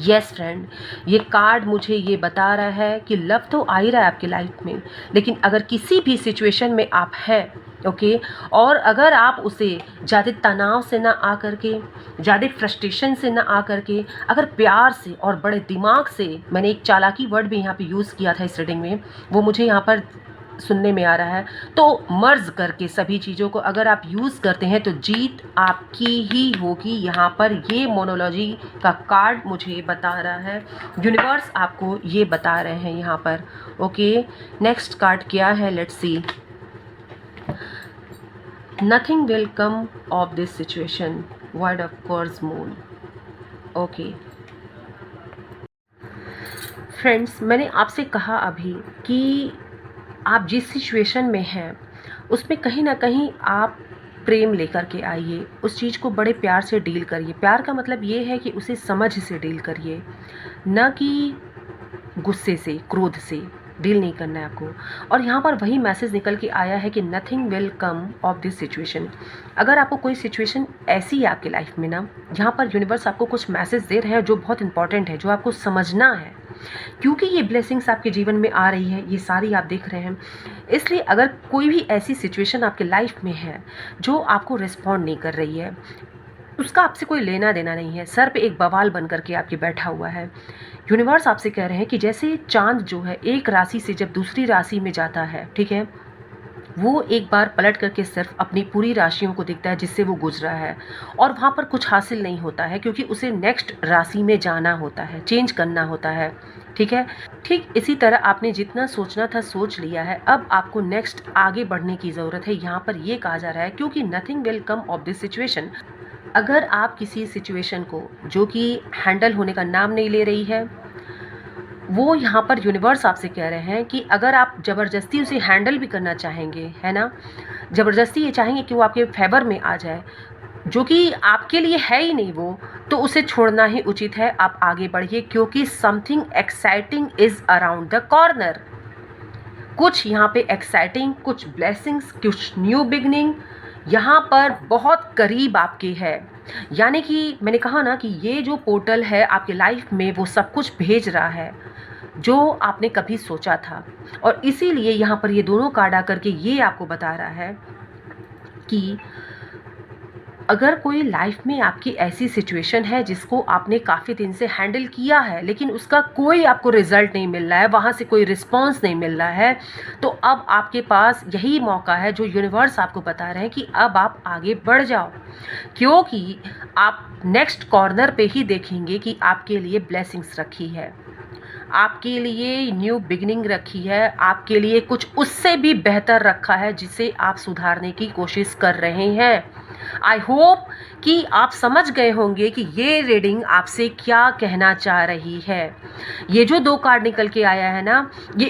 यस फ्रेंड, ये कार्ड मुझे ये बता रहा है कि लव तो आ ही रहा है आपकी लाइफ में, लेकिन अगर किसी भी सिचुएशन में आप हैं, ओके, और अगर आप उसे ज़्यादा तनाव से ना आ करके, ज़्यादा फ्रस्ट्रेशन से ना आ करके, अगर प्यार से और बड़े दिमाग से, मैंने एक चालाकी वर्ड भी यहाँ पे यूज़ किया था इस रीडिंग में, वो मुझे यहाँ पर सुनने में आ रहा है, तो मर्ज करके सभी चीज़ों को अगर आप यूज़ करते हैं तो जीत आपकी ही होगी। यहाँ पर ये मोनोलॉजी का कार्ड मुझे बता रहा है, यूनिवर्स आपको ये बता रहे हैं यहाँ पर। ओके, नेक्स्ट कार्ड क्या है, let's see. Nothing will come of this situation, word of course moon. Okay friends, मैंने आपसे कहा अभी कि आप जिस सिचुएशन में हैं उसमें कहीं ना कहीं आप प्रेम लेकर के आइए, उस चीज़ को बड़े प्यार से डील करिए। प्यार का मतलब ये है कि उसे समझ से डील करिए, न कि गुस्से से, क्रोध से डील नहीं करना है आपको। और यहाँ पर वही मैसेज निकल के आया है कि nothing will come of this situation. अगर आपको कोई सिचुएशन ऐसी है आपकी लाइफ में ना, यहाँ पर यूनिवर्स आपको कुछ मैसेज दे रहे हैं जो बहुत इंपॉर्टेंट है, जो आपको समझना है, क्योंकि ये ब्लेसिंग्स आपके जीवन में आ रही है, ये सारी आप देख रहे हैं। इसलिए अगर कोई भी ऐसी सिचुएशन आपके लाइफ में है जो आपको रिस्पॉन्ड नहीं कर रही है, उसका आपसे कोई लेना देना नहीं है, सर पे एक बवाल बन करके आपके बैठा हुआ है, यूनिवर्स आपसे कह रहे हैं कि जैसे चांद जो है एक राशि से जब दूसरी राशि में जाता है, ठीक है, वो एक बार पलट करके सिर्फ अपनी पूरी राशियों को देखता है जिससे वो गुजरा है, और वहाँ पर कुछ हासिल नहीं होता है क्योंकि उसे नेक्स्ट राशि में जाना होता है, चेंज करना होता है, ठीक है। ठीक इसी तरह आपने जितना सोचना था सोच लिया है, अब आपको नेक्स्ट आगे बढ़ने की ज़रूरत है। यहाँ पर ये कहा जा रहा है क्योंकि nothing will come of this situation. अगर आप किसी सिचुएशन को जो कि हैंडल होने का नाम नहीं ले रही है, वो यहाँ पर यूनिवर्स आपसे कह रहे हैं कि अगर आप ज़बरदस्ती उसे हैंडल भी करना चाहेंगे, है ना, ज़बरदस्ती ये चाहेंगे कि वो आपके फेवर में आ जाए, जो कि आपके लिए है ही नहीं वो, तो उसे छोड़ना ही उचित है। आप आगे बढ़िए क्योंकि something exciting is around the corner. कुछ यहाँ पे एक्साइटिंग, कुछ ब्लेसिंग्स, कुछ न्यू बिगनिंग यहाँ पर बहुत करीब आपके है। यानी कि मैंने कहा ना कि ये जो पोर्टल है आपके लाइफ में, वो सब कुछ भेज रहा है जो आपने कभी सोचा था। और इसीलिए यहाँ पर ये दोनों कार्ड आकर के ये आपको बता रहा है कि अगर कोई लाइफ में आपकी ऐसी सिचुएशन है जिसको आपने काफ़ी दिन से हैंडल किया है लेकिन उसका कोई आपको रिजल्ट नहीं मिल रहा है, वहाँ से कोई रिस्पॉन्स नहीं मिल रहा है, तो अब आपके पास यही मौका है जो यूनिवर्स आपको बता रहे हैं कि अब आप आगे बढ़ जाओ, क्योंकि आप नेक्स्ट कॉर्नर पे ही देखेंगे कि आपके लिए ब्लेसिंग्स रखी है, आपके लिए न्यू बिगनिंग रखी है, आपके लिए कुछ उससे भी बेहतर रखा है जिसे आप सुधारने की कोशिश कर रहे हैं। आई होप कि आप समझ गए होंगे कि ये रीडिंग आपसे क्या कहना चाह रही है। ये जो दो कार्ड निकल के आया है ना, ये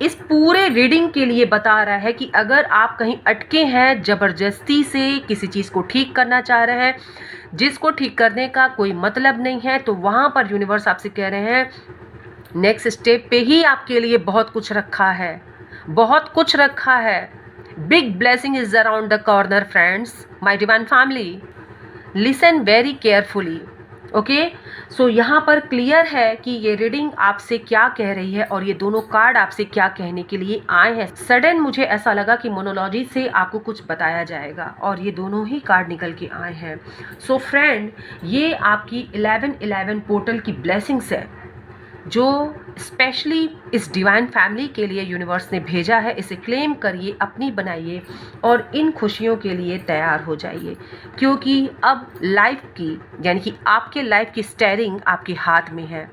इस पूरे रीडिंग के लिए बता रहा है कि अगर आप कहीं अटके हैं, ज़बरदस्ती से किसी चीज़ को ठीक करना चाह रहे हैं जिसको ठीक करने का कोई मतलब नहीं है, तो वहाँ पर यूनिवर्स आपसे कह रहे हैं नेक्स्ट स्टेप पे ही आपके लिए बहुत कुछ रखा है, बहुत कुछ रखा है। Big blessing is around the corner friends, my divine family, listen very carefully. Okay, so यहाँ पर क्लियर है कि ये रीडिंग आपसे क्या कह रही है और ये दोनों कार्ड आपसे क्या कहने के लिए आए हैं। सडन मुझे ऐसा लगा कि मोनोलॉजी से आपको कुछ बताया जाएगा और ये दोनों ही कार्ड निकल के आए हैं। सो फ्रेंड, ये आपकी 1111 पोर्टल की ब्लेसिंग्स है जो स्पेशली इस डिवाइन फैमिली के लिए यूनिवर्स ने भेजा है। इसे क्लेम करिए, अपनी बनाइए और इन खुशियों के लिए तैयार हो जाइए, क्योंकि अब लाइफ की, यानी कि आपके लाइफ की स्टीयरिंग आपके हाथ में है।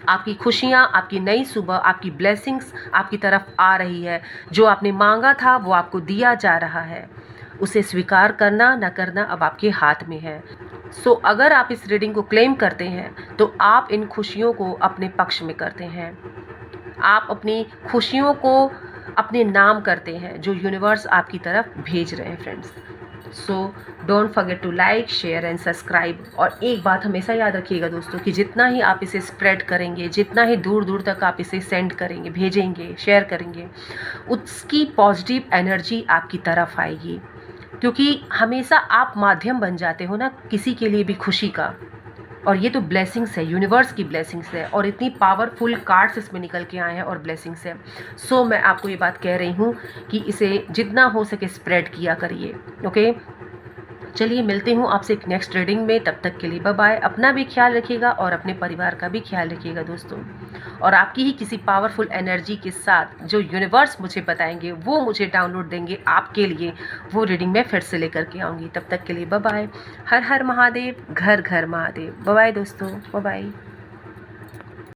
आपकी खुशियाँ, आपकी नई सुबह, आपकी ब्लेसिंग्स आपकी तरफ आ रही है। जो आपने मांगा था वो आपको दिया जा रहा है। उसे स्वीकार करना ना करना अब आपके हाथ में है। सो अगर आप इस रीडिंग को क्लेम करते हैं तो आप इन खुशियों को अपने पक्ष में करते हैं, आप अपनी खुशियों को अपने नाम करते हैं जो यूनिवर्स आपकी तरफ भेज रहे हैं friends. So don't forget to like, share and subscribe. और एक बात हमेशा याद रखिएगा दोस्तों कि जितना ही आप इसे स्प्रेड करेंगे, जितना ही दूर दूर तक आप इसे सेंड करेंगे, भेजेंगे, शेयर करेंगे, उसकी पॉजिटिव एनर्जी आपकी तरफ आएगी, क्योंकि हमेशा आप माध्यम बन जाते हो ना किसी के लिए भी खुशी का। और ये तो ब्लेसिंग्स है, यूनिवर्स की ब्लेसिंग्स है, और इतनी पावरफुल कार्ड्स इसमें निकल के आए हैं और ब्लेसिंग्स है। सो मैं आपको ये बात कह रही हूँ कि इसे जितना हो सके स्प्रेड किया करिए। ओके, चलिए मिलते हूँ आपसे एक नेक्स्ट रीडिंग में। तब तक के लिए बाय बाय। अपना भी ख्याल रखिएगा और अपने परिवार का भी ख्याल रखिएगा दोस्तों। और आपकी ही किसी पावरफुल एनर्जी के साथ जो यूनिवर्स मुझे बताएंगे, वो मुझे डाउनलोड देंगे आपके लिए, वो रीडिंग मैं फिर से लेकर के आऊँगी। तब तक के लिए बाय बाय। हर हर महादेव, घर घर महादेव। बाय बाय दोस्तों, बाय बाय।